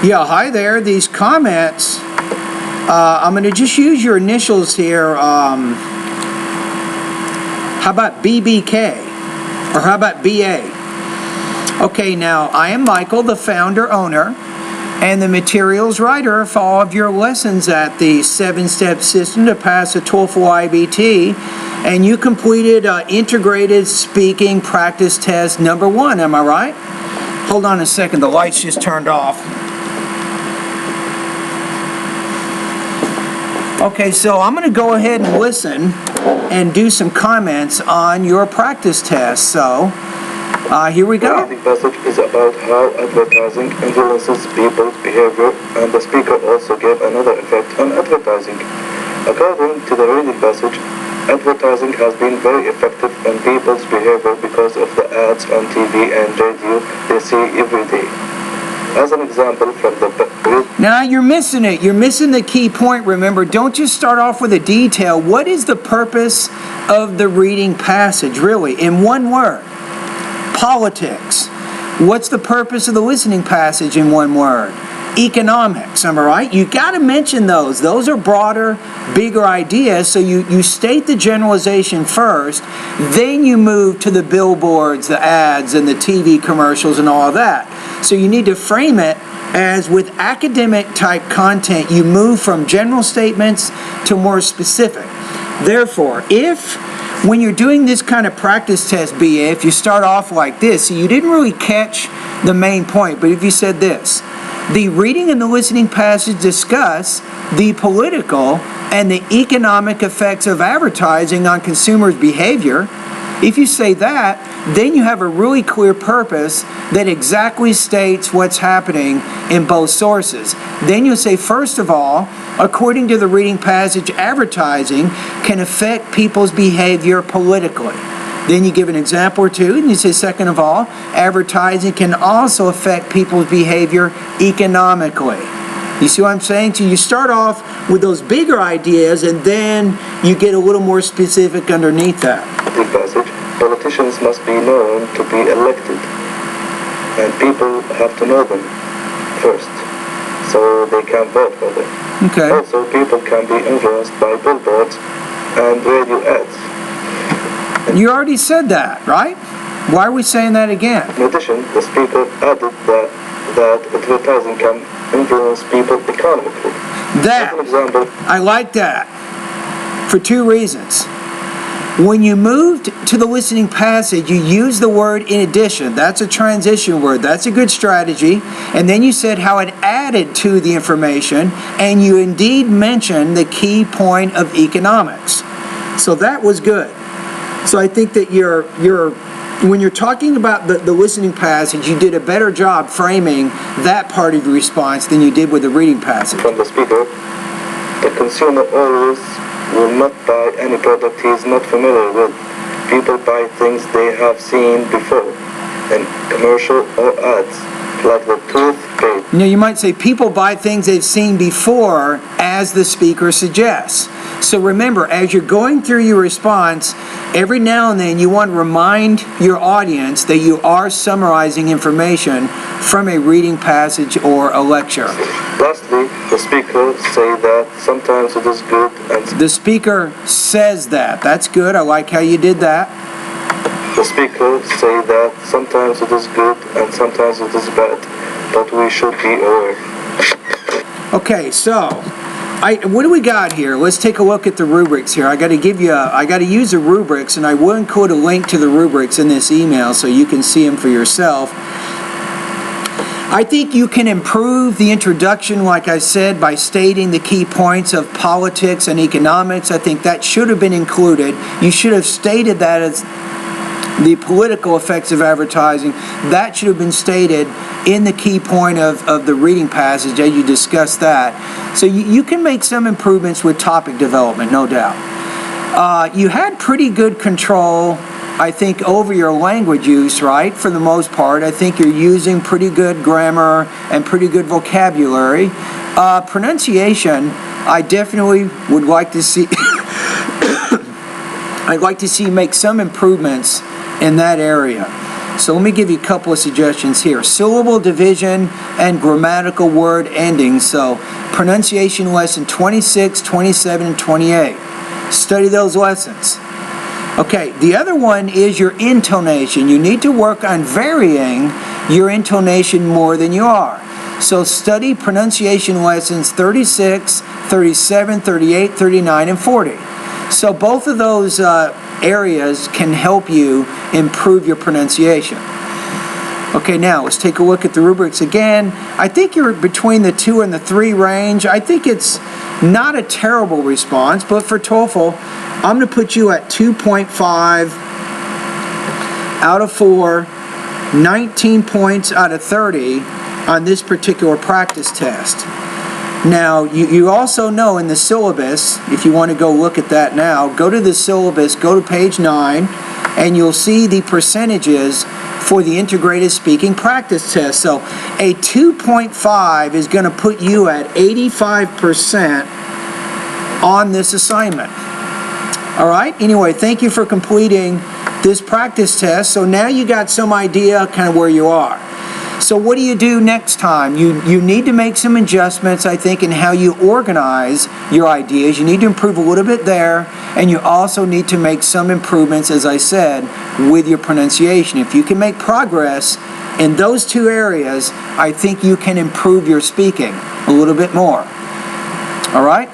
Yeah, hi there. These comments, I'm going to just use your initials here. How about BBK? Or how about BA? Okay, now I am Michael, the founder, owner, and the materials writer for all of your lessons at the 7-step system to pass the TOEFL IBT. And you completed integrated speaking practice test number 1, am I right? Hold on a second, the lights just turned off. Okay, so I'm going to go ahead and listen and do some comments on your practice test. So, here we go. The passage is about how advertising influences people's behavior, and the speaker also gave another effect on advertising. According to the reading passage, advertising has been very effective on people's behavior because of the ads on TV and radio they see every day. As an example from the Now you're missing it. You're missing the key point. Remember, don't just start off with a detail. What is the purpose of the reading passage, really? In one word, politics. What's the purpose of the listening passage in one word? Economics, am I right? You got to mention those. Those are broader, bigger ideas. So you state the generalization first, then you move to the billboards, the ads, and the TV commercials and all of that. So you need to frame it as with academic type content, you move from general statements to more specific. Therefore, when you're doing this kind of practice test, BA, if you start off like this, so you didn't really catch the main point, but if you said this, the reading and the listening passage discuss the political and the economic effects of advertising on consumers' behavior. If you say that, then you have a really clear purpose that exactly states what's happening in both sources. Then you say, first of all, according to the reading passage, advertising can affect people's behavior politically. Then you give an example or two, and you say, second of all, advertising can also affect people's behavior economically. You see what I'm saying? So you start off with those bigger ideas, and then you get a little more specific underneath that. The passage, politicians must be known to be elected, and people have to know them first, so they can vote for them. Okay. Also, people can be influenced by billboards and radio ads. You already said that, right? Why are we saying that again? In addition, the speaker added that advertising can influence people economically. That, as an example, I like that for two reasons. When you moved to the listening passage, you used the word in addition. That's a transition word. That's a good strategy. And then you said how it added to the information, and you indeed mentioned the key point of economics. So that was good. So I think that when you're talking about the listening passage, you did a better job framing that part of your response than you did with the reading passage. From the speaker, the consumer always will not buy any product he is not familiar with. People buy things they have seen before in commercial or ads, like the toothpaste. You might say people buy things they've seen before, as the speaker suggests. So remember, as you're going through your response, every now and then you want to remind your audience that you are summarizing information from a reading passage or a lecture. Lastly, the speaker say that sometimes it is good and the speaker says that. That's good. I like how you did that. The speaker say that sometimes it is good and sometimes it is bad, but we should be aware. Okay, so what do we got here? Let's take a look at the rubrics here. I got to use the rubrics, and I will include a link to the rubrics in this email so you can see them for yourself. I think you can improve the introduction, like I said, by stating the key points of politics and economics. I think that should have been included. You should have stated that as the political effects of advertising. That should have been stated in the key point of the reading passage as you discussed that. So you can make some improvements with topic development, no doubt. You had pretty good control, I think, over your language use, right? For the most part, I think you're using pretty good grammar and pretty good vocabulary. Pronunciation, I definitely would like to see I'd like to see make some improvements in that area. So let me give you a couple of suggestions here. Syllable division and grammatical word endings. So pronunciation lesson 26, 27, and 28. Study those lessons. Okay, the other one is your intonation. You need to work on varying your intonation more than you are. So study pronunciation lessons 36, 37, 38, 39, and 40. So both of those areas can help you improve your pronunciation. Okay, now let's take a look at the rubrics again. I think you're between the 2 and the 3 range. I think it's not a terrible response, but for TOEFL, I'm going to put you at 2.5 out of 4, 19 points out of 30 on this particular practice test. Now, you also know in the syllabus, if you want to go look at that now, go to the syllabus, go to page 9, and you'll see the percentages for the integrated speaking practice test. So a 2.5 is going to put you at 85% on this assignment. All right? Anyway, thank you for completing this practice test. So now you got some idea kind of where you are. So what do you do next time? You need to make some adjustments, I think, in how you organize your ideas. You need to improve a little bit there, and you also need to make some improvements, as I said, with your pronunciation. If you can make progress in those 2 areas, I think you can improve your speaking a little bit more. All right?